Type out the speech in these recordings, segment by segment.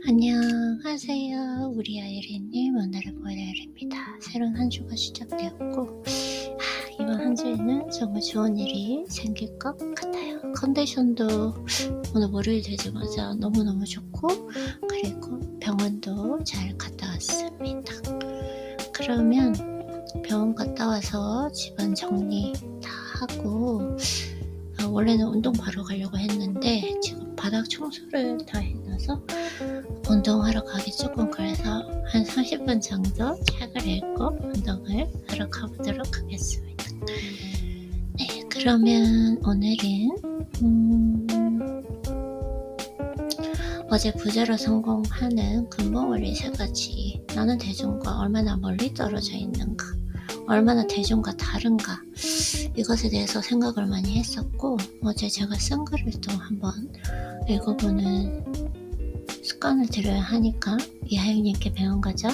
안녕하세요. 우리 아이린님, 오늘의 보이아이입니다. 새로운 한 주가 시작되었고, 이번 한 주에는 정말 좋은 일이 생길 것 같아요. 컨디션도 오늘 월요일 되자마자 너무너무 좋고, 그리고 병원도 잘 갔다 왔습니다. 그러면 병원 갔다 와서 집안 정리 다 하고, 원래는 운동 바로 가려고 했는데 지금 바닥 청소를 다 해놔서 운동하러 가기 조금 그래서 한 30분 정도 책을 읽고 운동을 하러 가보도록 하겠습니다. 네, 그러면 오늘은 어제 부제로 성공하는 근본원리 3가지, 나는 대중과 얼마나 멀리 떨어져 있는가, 얼마나 대중과 다른가, 이것에 대해서 생각을 많이 했었고, 어제 제가 쓴 글을 또 한번 읽어보는 습관을 들여야 하니까 이하영님께 배운 거죠.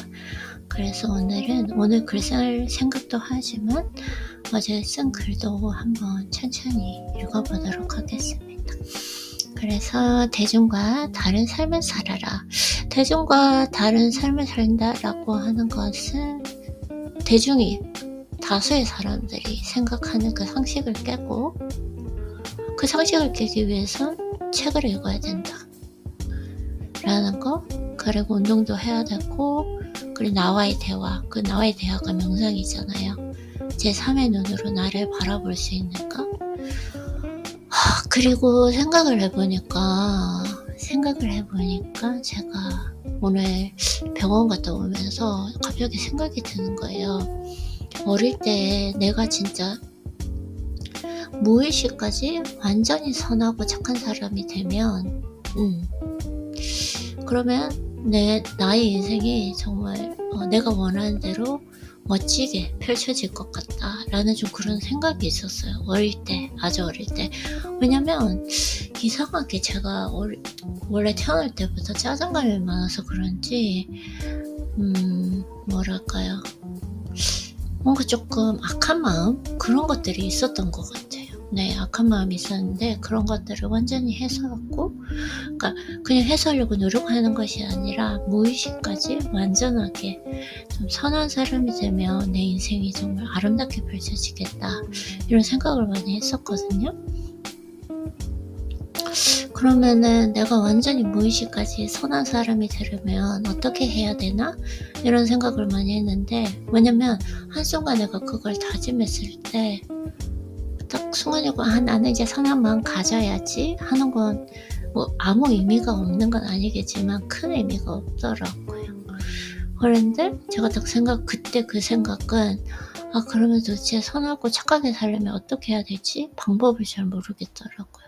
그래서 오늘 글 쓸 생각도 하지만 어제 쓴 글도 한번 천천히 읽어보도록 하겠습니다. 그래서 대중과 다른 삶을 살아라. 대중과 다른 삶을 산다라고 하는 것은 대중이, 다수의 사람들이 생각하는 그 상식을 깨고, 그 상식을 깨기 위해선 책을 읽어야 된다 라는 거, 그리고 운동도 해야 되고, 그리고 나와의 대화, 그 나와의 대화가 명상이잖아요. 제3의 눈으로 나를 바라볼 수 있는가. 그리고 생각을 해보니까 제가 오늘 병원 갔다 오면서 갑자기 생각이 드는 거예요. 어릴 때 내가 진짜 무의식까지 완전히 선하고 착한 사람이 되면 그러면 나의 인생이 정말 내가 원하는 대로 멋지게 펼쳐질 것 같다라는 좀 그런 생각이 있었어요. 아주 어릴 때. 왜냐면 이상하게 제가 원래 태어날 때부터 짜증감이 많아서 그런지 뭐랄까요, 뭔가 조금 악한 마음? 그런 것들이 있었던 것 같아요. 네, 악한 마음이 있었는데 그런 것들을 완전히 해소하고, 그러니까 그냥 해소하려고 노력하는 것이 아니라 무의식까지 완전하게 좀 선한 사람이 되면 내 인생이 정말 아름답게 펼쳐지겠다, 이런 생각을 많이 했었거든요. 그러면은 내가 완전히 무의식까지 선한 사람이 되려면 어떻게 해야 되나? 이런 생각을 많이 했는데, 왜냐면 한순간 내가 그걸 다짐했을 때 딱 순간이고, 나는 이제 선한 마음 가져야지 하는 건 뭐 아무 의미가 없는 건 아니겠지만 큰 의미가 없더라고요. 그런데 제가 딱 그때 그 생각은, 그러면 도대체 선하고 착하게 살려면 어떻게 해야 될지 방법을 잘 모르겠더라고요.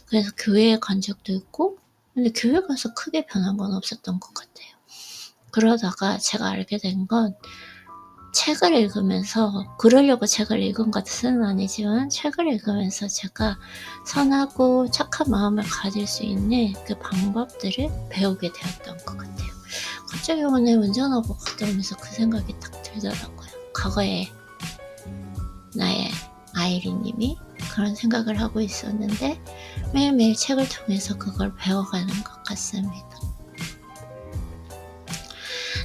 그래서 교회에 간 적도 있고, 근데 교회 가서 크게 변한 건 없었던 것 같아요. 그러다가 제가 알게 된 건, 책을 읽으면서, 그러려고 책을 읽은 것은 아니지만 책을 읽으면서 제가 선하고 착한 마음을 가질 수 있는 그 방법들을 배우게 되었던 것 같아요. 갑자기 오늘 운전하고 갔다 오면서 그 생각이 딱 들더라고요. 과거에 나의 아이린님이 그런 생각을 하고 있었는데 매일매일 책을 통해서 그걸 배워가는 것 같습니다.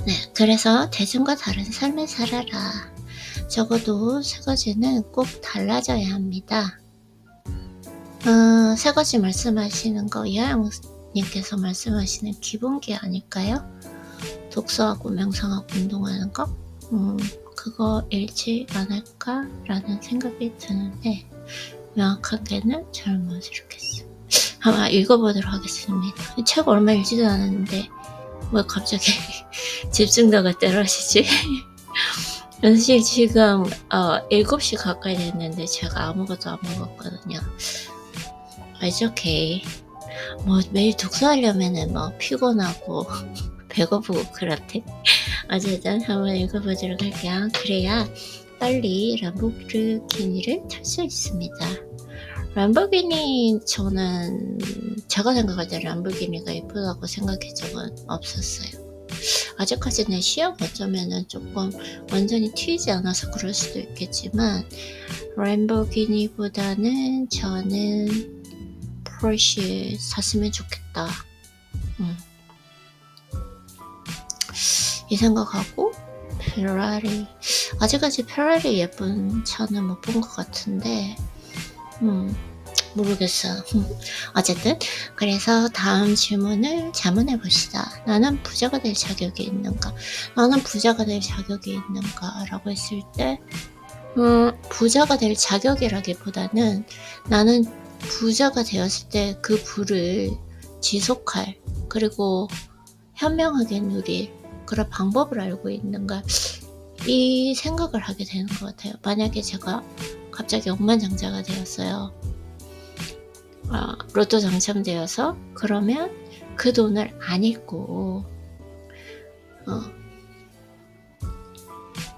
네, 그래서 대중과 다른 삶을 살아라. 적어도 3가지는 꼭 달라져야 합니다. 3가지 말씀하시는 거 이하영님께서 말씀하시는 기본기 아닐까요? 독서하고 명상하고 운동하는 거? 그거 잃지 않을까라는 생각이 드는데 명확하게는 잘 모르겠어요. 한번 읽어보도록 하겠습니다. 책 얼마 읽지도 않았는데 왜 갑자기 집중도가 떨어지지? 사실 지금 7시 가까이 됐는데 제가 아무것도 안 먹었거든요. It's okay. 뭐 매일 독서하려면은 피곤하고 배고프고 그렇대. 어쨌든 한번 읽어보도록 할게요. 그래야 빨리 람보르기니를 탈 수 있습니다. 람보르기니, 저는 제가 생각할 때 람보르기니가 예쁘다고 생각한 적은 없었어요. 아직까지는 시험 어쩌면은 조금 완전히 튀지 않아서 그럴 수도 있겠지만, 람보르기니보다는 저는 포르쉐 샀으면 좋겠다 이 생각하고 페라리, 아직까지 페라리 예쁜 차는 못 본 것 같은데 모르겠어. 어쨌든 그래서 다음 질문을 자문해 봅시다. 나는 부자가 될 자격이 있는가? 나는 부자가 될 자격이 있는가? 라고 했을 때 부자가 될 자격이라기보다는 나는 부자가 되었을 때 그 부를 지속할, 그리고 현명하게 누릴 그런 방법을 알고 있는가, 이 생각을 하게 되는 것 같아요. 만약에 제가 갑자기 억만장자가 되었어요. 로또 당첨되어서, 그러면 그 돈을 안 잊고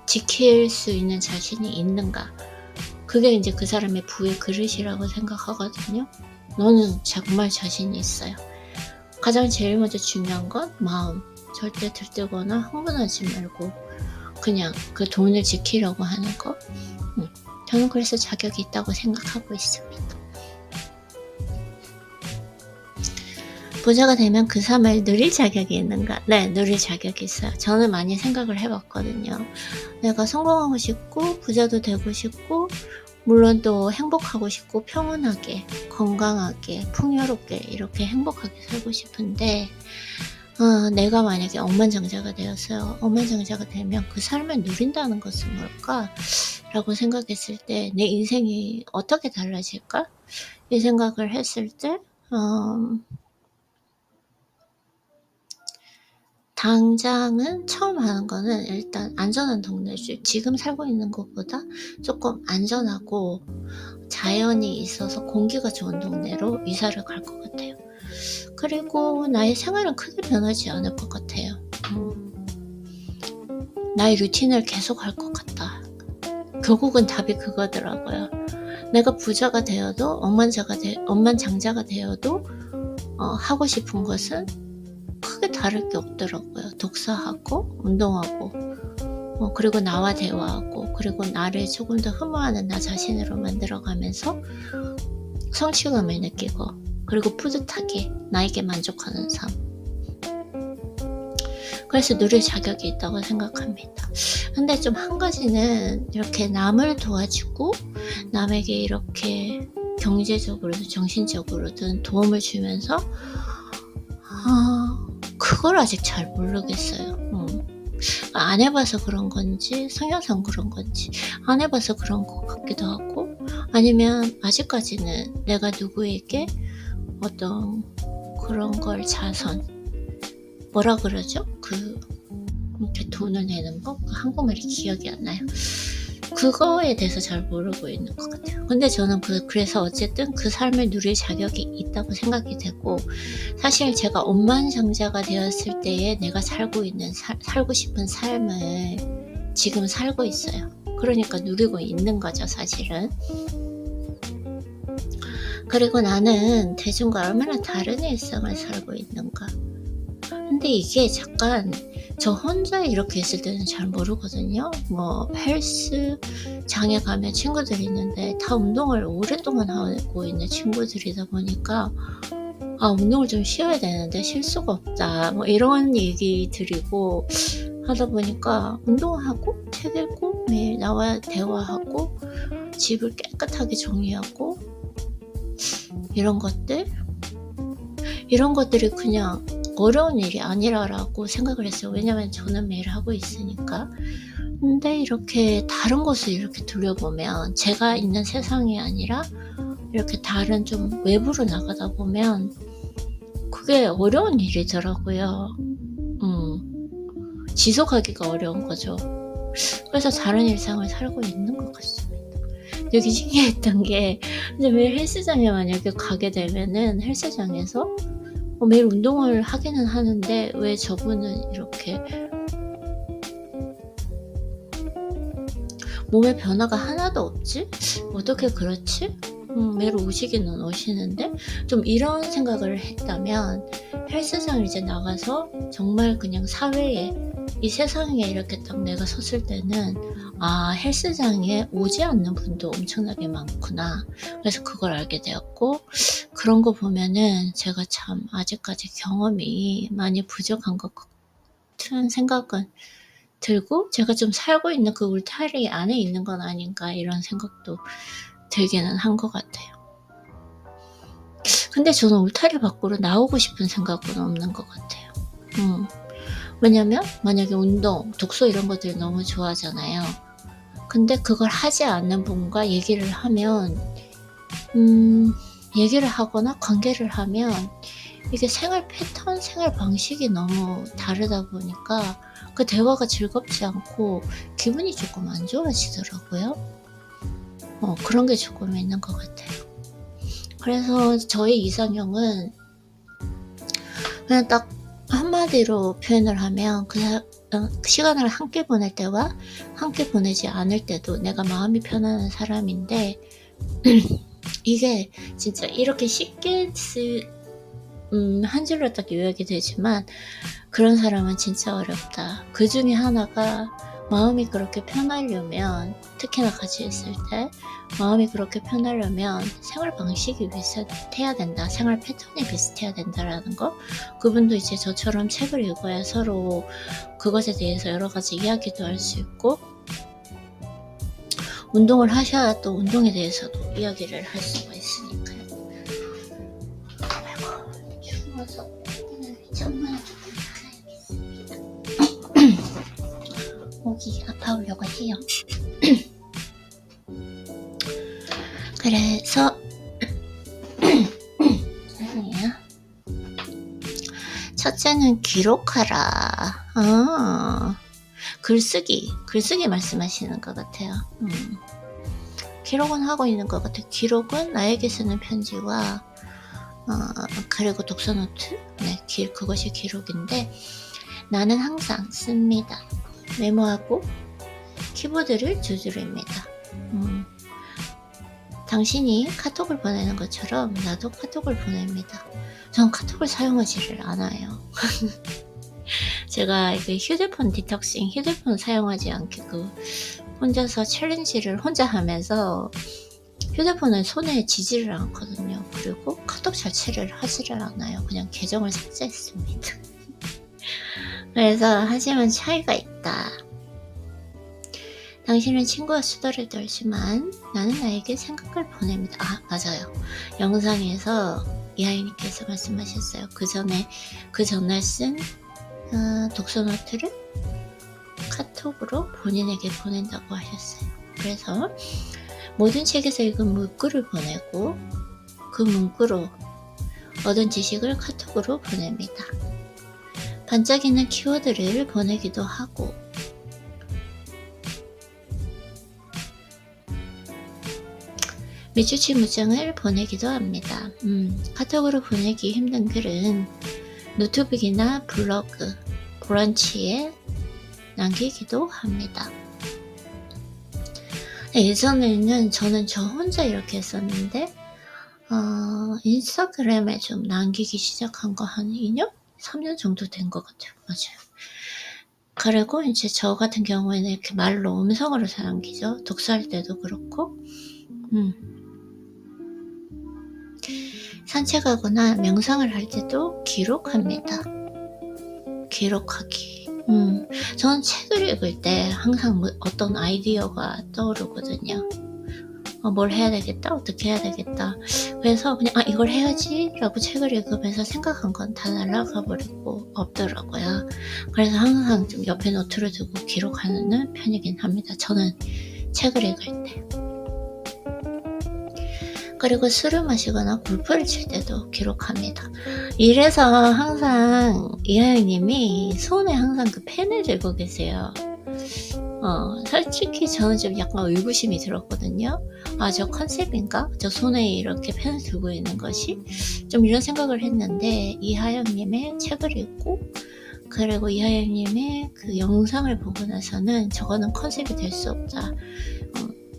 지킬 수 있는 자신이 있는가, 그게 이제 그 사람의 부의 그릇이라고 생각하거든요. 너는 정말 자신이 있어요. 가장 제일 먼저 중요한 건 마음. 절대 들뜨거나 흥분하지 말고 그냥 그 돈을 지키려고 하는 거. 저는 그래서 자격이 있다고 생각하고 있습니다. 부자가 되면 그 삶을 누릴 자격이 있는가? 네, 누릴 자격이 있어요. 저는 많이 생각을 해봤거든요. 내가 성공하고 싶고 부자도 되고 싶고, 물론 또 행복하고 싶고 평온하게, 건강하게, 풍요롭게 이렇게 행복하게 살고 싶은데 내가 만약에 억만장자가 되었어요. 억만장자가 되면 그 삶을 누린다는 것은 뭘까? 라고 생각했을 때 내 인생이 어떻게 달라질까? 이 생각을 했을 때 당장은 처음 하는 거는 일단 안전한 동네주, 지금 살고 있는 곳보다 조금 안전하고 자연이 있어서 공기가 좋은 동네로 이사를 갈 것 같아요. 그리고 나의 생활은 크게 변하지 않을 것 같아요. 나의 루틴을 계속 할 것 같다. 결국은 답이 그거더라고요. 내가 부자가 되어도 억만장자가 되어도 하고 싶은 것은 크게 다를 게 없더라고요. 독서하고 운동하고 그리고 나와 대화하고, 그리고 나를 조금 더 흠모하는 나 자신으로 만들어가면서 성취감을 느끼고, 그리고 뿌듯하게 나에게 만족하는 삶. 그래서 누릴 자격이 있다고 생각합니다. 근데 좀 한 가지는, 이렇게 남을 도와주고 남에게 이렇게 경제적으로든 정신적으로든 도움을 주면서 그걸 아직 잘 모르겠어요. 안 해봐서 그런 건지, 성향상 그런 건지, 안 해봐서 그런 것 같기도 하고, 아니면 아직까지는 내가 누구에게 어떤 그런 걸 자선, 뭐라 그러죠? 이렇게 돈을 내는 거? 한국말이 기억이 안 나요. 그거에 대해서 잘 모르고 있는 것 같아요. 근데 저는 그래서 어쨌든 그 삶을 누릴 자격이 있다고 생각이 되고, 사실 제가 억만장자가 되었을 때에 내가 살고 싶은 삶을 지금 살고 있어요. 그러니까 누리고 있는 거죠, 사실은. 그리고 나는 대중과 얼마나 다른 일상을 살고 있는가. 근데 이게 잠깐 저 혼자 이렇게 있을 때는 잘 모르거든요. 헬스장에 가면 친구들이 있는데 다 운동을 오랫동안 하고 있는 친구들이다 보니까 운동을 좀 쉬어야 되는데 쉴 수가 없다, 이런 얘기 드리고 하다 보니까 운동하고 책 읽고 매일 나와 대화하고 집을 깨끗하게 정리하고 이런 것들이 그냥 어려운 일이 아니라고 생각을 했어요. 왜냐면 저는 매일 하고 있으니까. 근데 이렇게 다른 곳을 이렇게 돌려보면, 제가 있는 세상이 아니라 이렇게 다른 좀 외부로 나가다 보면 그게 어려운 일이더라고요. 지속하기가 어려운 거죠. 그래서 다른 일상을 살고 있는 것 같습니다. 되게 신기했던 게, 이제 매일 헬스장에 만약에 가게 되면은 헬스장에서 매일 운동을 하기는 하는데 왜 저분은 이렇게 몸에 변화가 하나도 없지? 어떻게 그렇지? 매일 오시기는 오시는데, 좀 이런 생각을 했다면 헬스장을 이제 나가서 정말 그냥 사회에, 이 세상에 이렇게 딱 내가 섰을 때는 헬스장에 오지 않는 분도 엄청나게 많구나. 그래서 그걸 알게 되었고, 그런 거 보면은 제가 참 아직까지 경험이 많이 부족한 것 같은 생각은 들고, 제가 좀 살고 있는 그 울타리 안에 있는 건 아닌가 이런 생각도 들기는 한 것 같아요. 근데 저는 울타리 밖으로 나오고 싶은 생각은 없는 것 같아요. 왜냐면 만약에 운동, 독서 이런 것들 너무 좋아하잖아요. 근데 그걸 하지 않는 분과 얘기를 하면 얘기를 하거나 관계를 하면 이게 생활 패턴, 생활 방식이 너무 다르다 보니까 그 대화가 즐겁지 않고 기분이 조금 안 좋아지더라고요. 그런 게 조금 있는 것 같아요. 그래서 저의 이상형은 그냥 딱 한마디로 표현을 하면 시간을 함께 보낼 때와 함께 보내지 않을 때도 내가 마음이 편안한 사람인데 이게 진짜 이렇게 쉽게 한 줄로 딱 요약이 되지만 그런 사람은 진짜 어렵다. 그 중에 하나가 마음이 그렇게 편하려면, 특히나 같이 있을 때 마음이 그렇게 편하려면 생활 방식이 비슷해야 된다. 생활 패턴이 비슷해야 된다라는 거. 그분도 이제 저처럼 책을 읽어야 서로 그것에 대해서 여러 가지 이야기도 할 수 있고, 운동을 하셔야 또 운동에 대해서도 이야기를 할 수가 있으니까요. 아이고, 추워서 천만에 조금 살아야겠습니다. 목이 아파오려고 해요. 그래서 아니에요. 첫째는 기록하라. 글쓰기 말씀하시는 것 같아요. 기록은 하고 있는 것 같아요. 기록은 나에게 쓰는 편지와 그리고 독서 노트, 네, 그것이 기록인데 나는 항상 씁니다. 메모하고 키보드를 두드립니다. 당신이 카톡을 보내는 것처럼 나도 카톡을 보냅니다. 전 카톡을 사용하지를 않아요. 제가 휴대폰 디톡싱, 휴대폰 사용하지 않게 혼자서 챌린지를 혼자 하면서 휴대폰을 손에 쥐지를 않거든요. 그리고 카톡 자체를 하지를 않아요. 그냥 계정을 삭제했습니다. 그래서 하지만 차이가 있다. 당신은 친구와 수다를 떨지만 나는 나에게 생각을 보냅니다. 맞아요. 영상에서 이하이님께서 말씀하셨어요. 그 전날 쓴 독서 노트를 카톡으로 본인에게 보낸다고 하셨어요. 그래서 모든 책에서 읽은 문구를 보내고 그 문구로 얻은 지식을 카톡으로 보냅니다. 반짝이는 키워드를 보내기도 하고 미주치 문장을 보내기도 합니다. 카톡으로 보내기 힘든 글은 노트북이나 블로그, 브런치에 남기기도 합니다. 예전에는 저는 저 혼자 이렇게 했었는데 인스타그램에 좀 남기기 시작한 거 한 2년? 3년 정도 된 것 같아요. 맞아요. 그리고 이제 저 같은 경우에는 이렇게 말로 음성으로 남기죠. 독서할 때도 그렇고 산책하거나 명상을 할 때도 기록합니다. 기록하기. 저는 책을 읽을 때 항상 어떤 아이디어가 떠오르거든요. 뭘 해야 되겠다, 어떻게 해야 되겠다. 그래서 그냥 이걸 해야지 라고 책을 읽으면서 생각한 건 다 날아가 버리고 없더라고요. 그래서 항상 좀 옆에 노트를 두고 기록하는 편이긴 합니다. 저는 책을 읽을 때. 그리고 술을 마시거나 골프를 칠 때도 기록합니다. 이래서 항상 이하영님이 손에 항상 그 펜을 들고 계세요. 솔직히 저는 좀 약간 의구심이 들었거든요. 저 컨셉인가? 저 손에 이렇게 펜을 들고 있는 것이? 좀 이런 생각을 했는데 이하영님의 책을 읽고 그리고 이하영님의 그 영상을 보고 나서는 저거는 컨셉이 될 수 없다.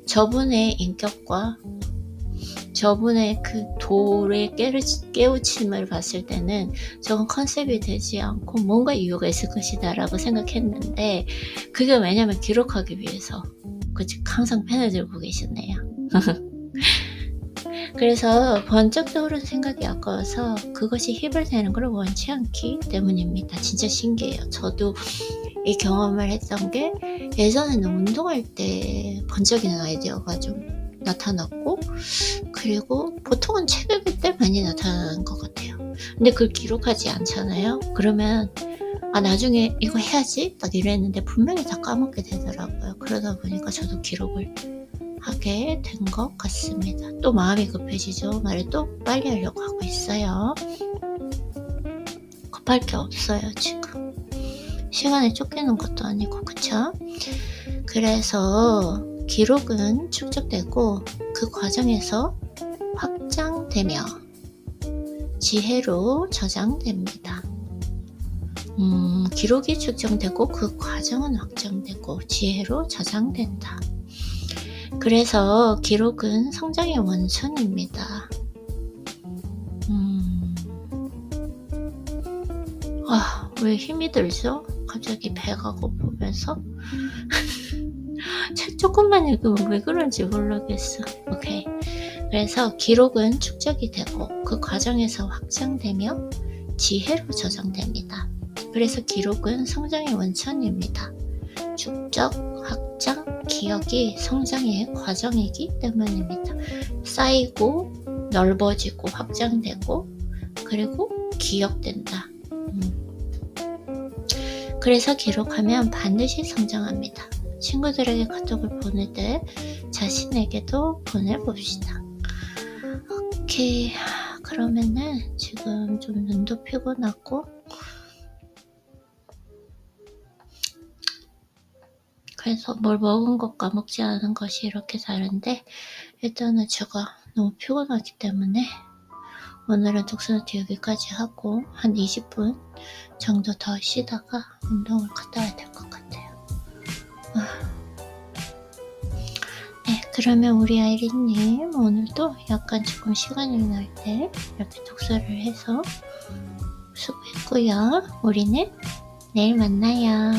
저분의 인격과 저분의 그 돌의 깨우침을 봤을 때는 저건 컨셉이 되지 않고 뭔가 이유가 있을 것이다 라고 생각했는데 그게 왜냐면 기록하기 위해서 항상 펜을 들고 계시네요. 그래서 번쩍 떠오른 생각이 아까워서 그것이 힘을 내는 걸 원치 않기 때문입니다. 진짜 신기해요. 저도 이 경험을 했던 게 예전에는 운동할 때 번쩍이는 아이디어가 좀 나타났고, 그리고 보통은 책 읽을 때 많이 나타나는 것 같아요. 근데 그걸 기록하지 않잖아요. 그러면 나중에 이거 해야지 딱 이랬는데 분명히 다 까먹게 되더라고요. 그러다 보니까 저도 기록을 하게 된 것 같습니다. 또 마음이 급해지죠. 말을 또 빨리 하려고 하고 있어요. 급할 게 없어요. 지금 시간에 쫓기는 것도 아니고, 그쵸? 그래서 기록은 축적되고 그 과정에서 확장되며 지혜로 저장됩니다. 기록이 축적되고 그 과정은 확장되고 지혜로 저장된다. 그래서 기록은 성장의 원천입니다. 왜 힘이 들죠? 갑자기 배가 고프면서 책 조금만 읽으면 왜 그런지 모르겠어. 오케이. 그래서 기록은 축적이 되고 그 과정에서 확장되며 지혜로 저장됩니다. 그래서 기록은 성장의 원천입니다. 축적, 확장, 기억이 성장의 과정이기 때문입니다. 쌓이고 넓어지고 확장되고 그리고 기억된다. 그래서 기록하면 반드시 성장합니다. 친구들에게 카톡을 보낼 때 자신에게도 보내봅시다. 오케이. 그러면은 지금 좀 눈도 피곤하고, 그래서 뭘 먹은 것과 먹지 않은 것이 이렇게 다른데, 일단은 제가 너무 피곤하기 때문에 오늘은 독서노트 여기까지 하고 한 20분 정도 더 쉬다가 운동을 갔다 와야 될 것 같아요. 네, 그러면 우리 아이린님 오늘도 약간 조금 시간이 날 때 이렇게 독서를 해서 수고했고요. 우리는 내일 만나요.